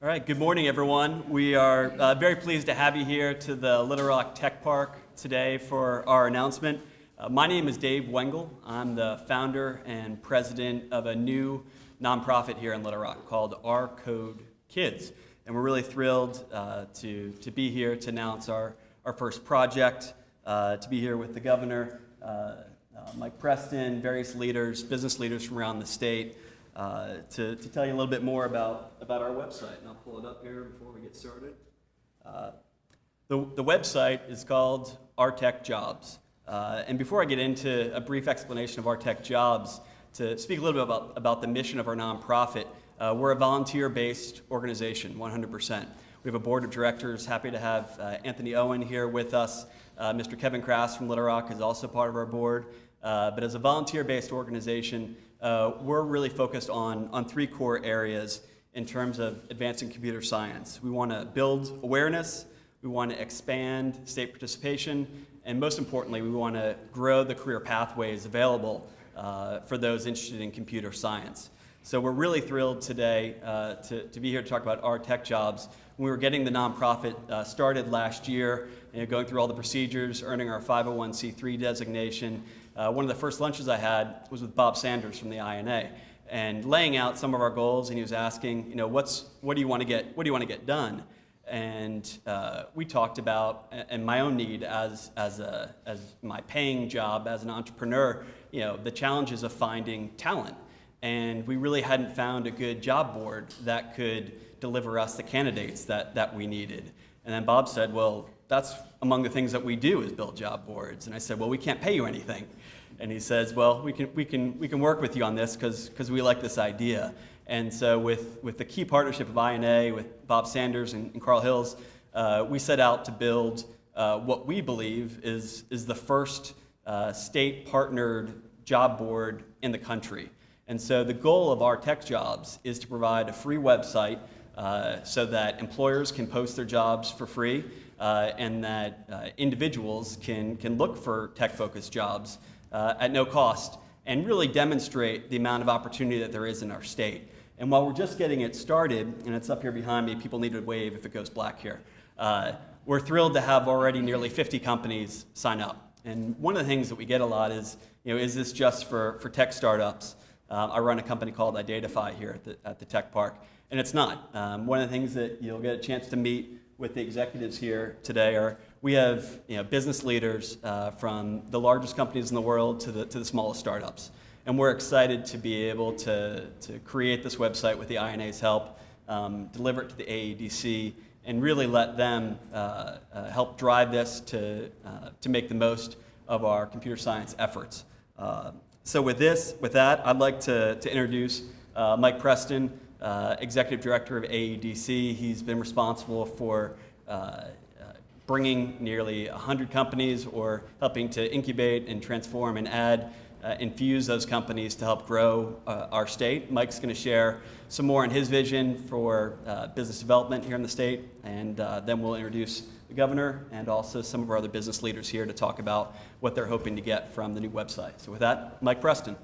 All right, good morning, everyone. We are very pleased to have you here to the Little Rock Tech Park today for our announcement. My name is Dave Wengel. I'm the founder and president of a new nonprofit here in Little Rock called Our Code Kids. And we're really thrilled to be here to announce our first project, to be here with the governor, Mike Preston, various leaders, business leaders from around the state, to tell you a little bit more about our website. And I'll pull it up here before we get started. The website is called Our Tech Jobs. And before I get into a brief explanation of Our Tech Jobs, to speak a little bit about the mission of our nonprofit, we're a volunteer-based organization, 100%. We have a board of directors. Happy to have Anthony Owen here with us. Mr. Kevin Krass from Little Rock is also part of our board. But as a volunteer-based organization, we're really focused on three core areas in terms of advancing computer science. We want to build awareness, we want to expand state participation, and most importantly, we want to grow the career pathways available for those interested in computer science. So we're really thrilled today to be here to talk about Our Tech Jobs. We were getting the nonprofit started last year, going through all the procedures, earning our 501c3 designation. One of the first lunches I had was with Bob Sanders from the INA, and laying out some of our goals. And he was asking, what do you want to get done? And we talked about, and my own need as my paying job as an entrepreneur, the challenges of finding talent. And we really hadn't found a good job board that could deliver us the candidates that we needed. And then Bob said, well, that's among the things that we do is build job boards. And I said, well, we can't pay you anything. And he says, well, we can work with you on this because we like this idea. And so with the key partnership of INA, with Bob Sanders and Carl Hills, we set out to build what we believe is the first state-partnered job board in the country. And so the goal of Our Tech Jobs is to provide a free website so that employers can post their jobs for free and that individuals can look for tech-focused jobs at no cost and really demonstrate the amount of opportunity that there is in our state. And while we're just getting it started, and it's up here behind me, people need to wave if it goes black here, we're thrilled to have already nearly 50 companies sign up. And one of the things that we get a lot is this just for tech startups? I run a company called Identify here at the Tech Park, and it's not. One of the things that you'll get a chance to meet with the executives here today are we have business leaders from the largest companies in the world to the smallest startups, and we're excited to be able to create this website with the INA's help, deliver it to the AEDC, and really let them help drive this to make the most of our computer science efforts. So with that, I'd like to introduce Mike Preston, Executive Director of AEDC. He's been responsible for bringing nearly 100 companies or helping to incubate and transform and infuse those companies to help grow our state. Mike's going to share some more on his vision for business development here in the state, and then we'll introduce the governor and also some of our other business leaders here to talk about what they're hoping to get from the new website. So with that, Mike Preston.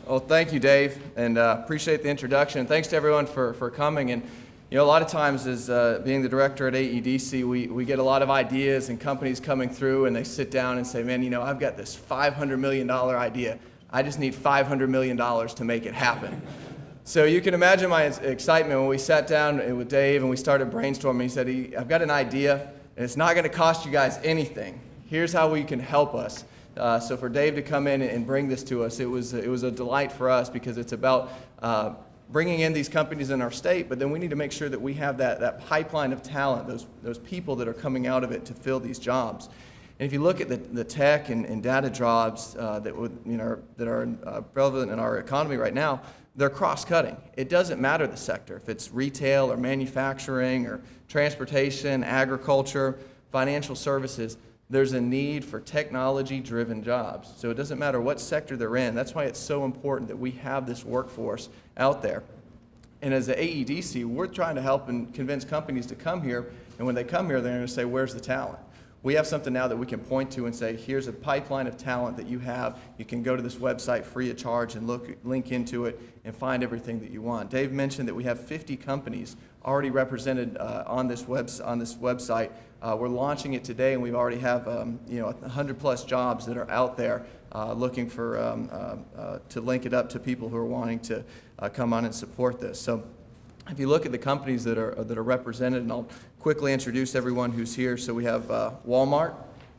Well, thank you, Dave, and appreciate the introduction. Thanks to everyone for coming. And a lot of times as being the director at AEDC, we get a lot of ideas and companies coming through, and they sit down and say, man, I've got this $500 million idea. I just need $500 million to make it happen. So you can imagine my excitement when we sat down with Dave and we started brainstorming. He said, I've got an idea, and it's not going to cost you guys anything. Here's how we can help us. So for Dave to come in and bring this to us, it was a delight for us because it's about bringing in these companies in our state, but then we need to make sure that we have that pipeline of talent, those people that are coming out of it to fill these jobs. And if you look at the tech and data jobs that are relevant in our economy right now, they're cross-cutting. It doesn't matter the sector, if it's retail or manufacturing or transportation, agriculture, financial services. There's a need for technology-driven jobs. So it doesn't matter what sector they're in. That's why it's so important that we have this workforce out there. And as the AEDC, we're trying to help and convince companies to come here. And when they come here, they're going to say, where's the talent? We have something now that we can point to and say, here's a pipeline of talent that you have. You can go to this website free of charge and link into it and find everything that you want. Dave mentioned that we have 50 companies already represented on this website. We're launching it today, and we already have 100 plus jobs that are out there looking for to link it up to people who are wanting to come on and support this. So if you look at the companies that are represented, and I'll quickly introduce everyone who's here. So we have Walmart,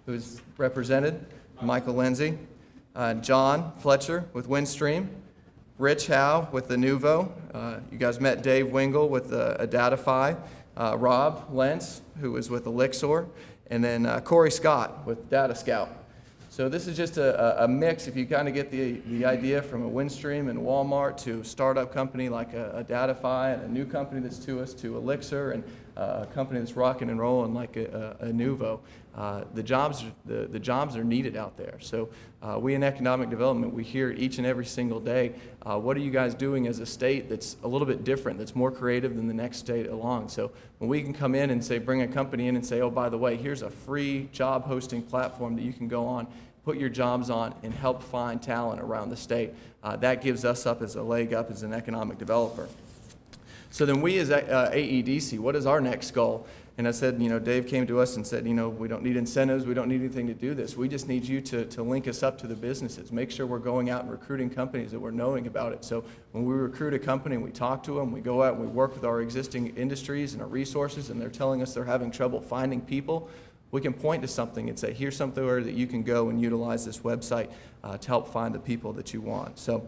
who's represented, Michael Lindsay, John Fletcher with Windstream, Rich Howe with Inuvo. You guys met Dave Wingle with Adatify, Rob Lentz, who was with Elixir, and then Corey Scott with Data Scout. So this is just a mix, if you kind of get the idea, from a Windstream and Walmart to a startup company like a Adatify, and a new company that's to us, to Elixir, and a company that's rocking and rolling like a Inuvo. The jobs are needed out there. So we in economic development, we hear each and every single day, what are you guys doing as a state that's a little bit different, that's more creative than the next state along? So when we can come in and say, bring a company in and say, oh, by the way, here's a free job hosting platform that you can go on, put your jobs on, and help find talent around the state. That gives us up as a leg up as an economic developer. So then we as AEDC, what is our next goal? And I said, Dave came to us and said, we don't need incentives, we don't need anything to do this. We just need you to link us up to the businesses, make sure we're going out and recruiting companies that we're knowing about it. So when we recruit a company and we talk to them, we go out and we work with our existing industries and our resources, and they're telling us they're having trouble finding people, we can point to something and say, here's somewhere that you can go and utilize this website to help find the people that you want. So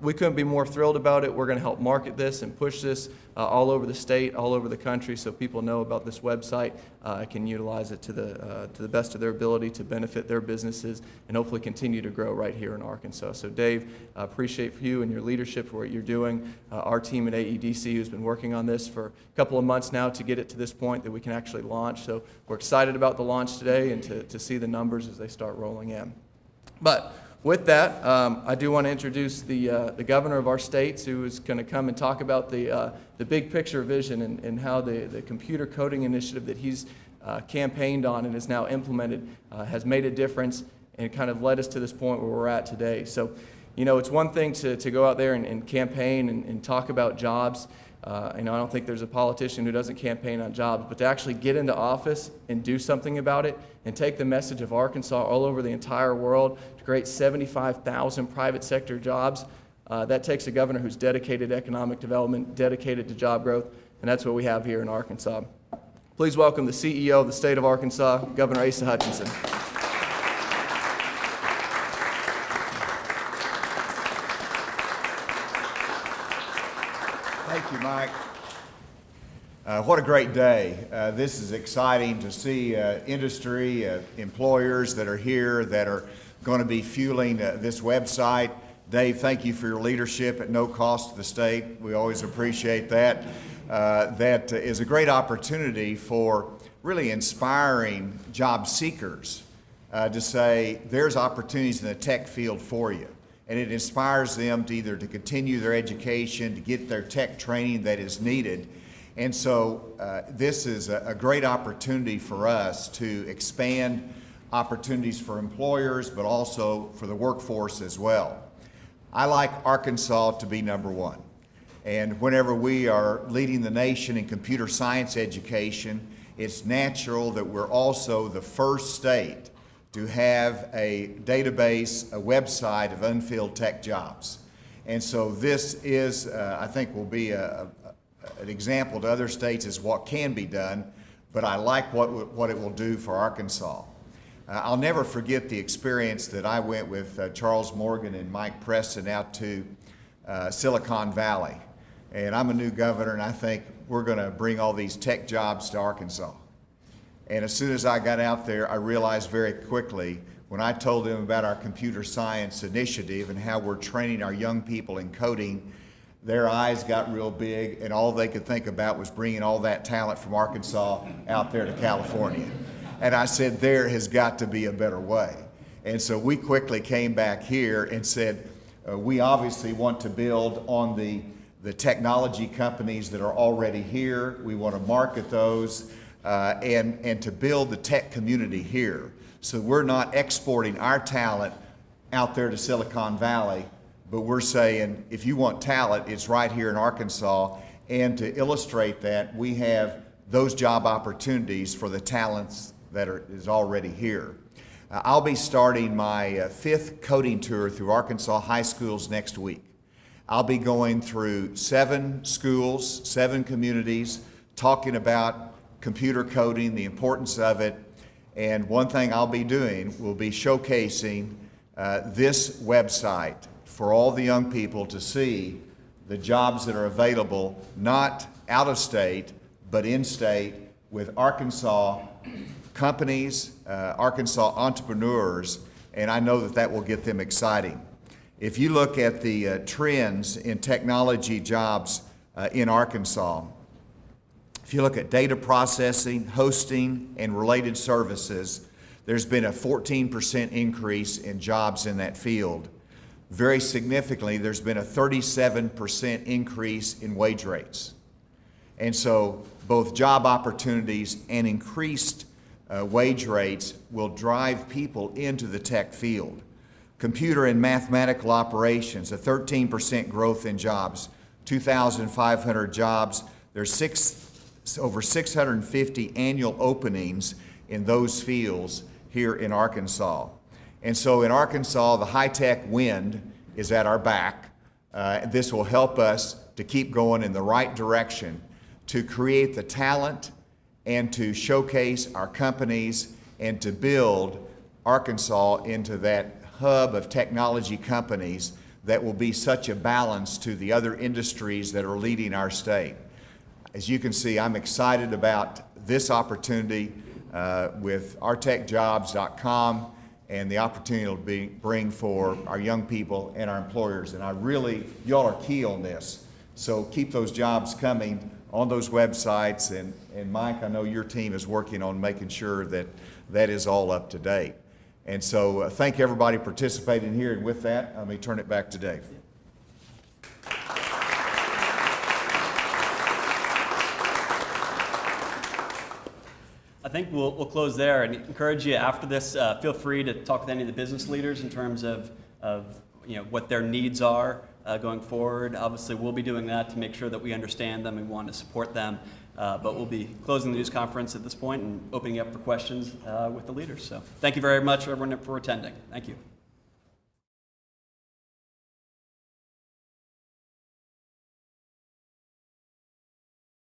we couldn't be more thrilled about it. We're going to help market this and push this all over the state, all over the country, so people know about this website, can utilize it to the best of their ability to benefit their businesses and hopefully continue to grow right here in Arkansas. So Dave, appreciate you and your leadership for what you're doing. Our team at AEDC who's been working on this for a couple of months now to get it to this point that we can actually launch. So we're excited about the launch today and to see the numbers as they start rolling in. But with that, I do want to introduce the governor of our state, who is going to come and talk about the big picture vision and how the computer coding initiative that he's campaigned on and is now implemented has made a difference and kind of led us to this point where we're at today. So, it's one thing to go out there and campaign and talk about jobs. I don't think there's a politician who doesn't campaign on jobs, but to actually get into office and do something about it and take the message of Arkansas all over the entire world to create 75,000 private sector jobs, that takes a governor who's dedicated to economic development, dedicated to job growth, and that's what we have here in Arkansas. Please welcome the CEO of the state of Arkansas, Governor Asa Hutchinson. Thank you, Mike. What a great day. This is exciting to see industry, employers that are here that are going to be fueling this website. Dave, thank you for your leadership at no cost to the state. We always appreciate that. That is a great opportunity for really inspiring job seekers to say there's opportunities in the tech field for you. And it inspires them to either to continue their education, to get their tech training that is needed. And so this is a great opportunity for us to expand opportunities for employers, but also for the workforce as well. I like Arkansas to be number one. And whenever we are leading the nation in computer science education, it's natural that we're also the first state to have a database, a website of unfilled tech jobs. And so this is, I think, will be an example to other states as what can be done, but I like what it will do for Arkansas. I'll never forget the experience that I went with Charles Morgan and Mike Preston out to Silicon Valley. And I'm a new governor, and I think we're going to bring all these tech jobs to Arkansas. And as soon as I got out there, I realized very quickly when I told them about our computer science initiative and how we're training our young people in coding, their eyes got real big, and all they could think about was bringing all that talent from Arkansas out there to California. And I said, there has got to be a better way. And so we quickly came back here and said, we obviously want to build on the technology companies that are already here. We want to market those. and to build the tech community here. So we're not exporting our talent out there to Silicon Valley, but we're saying if you want talent, it's right here in Arkansas. And to illustrate that, we have those job opportunities for the talents that is already here. I'll be starting my fifth coding tour through Arkansas high schools next week. I'll be going through 7 schools, 7 communities, talking about computer coding, the importance of it. And one thing I'll be doing will be showcasing this website for all the young people to see the jobs that are available, not out of state, but in state, with Arkansas companies, Arkansas entrepreneurs, and I know that that will get them exciting. If you look at the trends in technology jobs in Arkansas, if you look at data processing, hosting, and related services, there's been a 14% increase in jobs in that field. Very significantly, there's been a 37% increase in wage rates. And so both job opportunities and increased wage rates will drive people into the tech field. Computer and mathematical operations, a 13% growth in jobs, 2,500 jobs. There's over 650 annual openings in those fields here in Arkansas. And so in Arkansas, the high-tech wind is at our back. This will help us to keep going in the right direction, to create the talent and to showcase our companies and to build Arkansas into that hub of technology companies that will be such a balance to the other industries that are leading our state. As you can see, I'm excited about this opportunity with ourtechjobs.com and the opportunity it'll bring for our young people and our employers. And y'all are key on this. So keep those jobs coming on those websites. And Mike, I know your team is working on making sure that that is all up to date. And so thank everybody participating here. And with that, let me turn it back to Dave. I think we'll close there and encourage you after this, feel free to talk with any of the business leaders in terms of what their needs are going forward. Obviously, we'll be doing that to make sure that we understand them and want to support them. But we'll be closing the news conference at this point and opening up for questions with the leaders. So thank you very much, everyone, for attending. Thank you.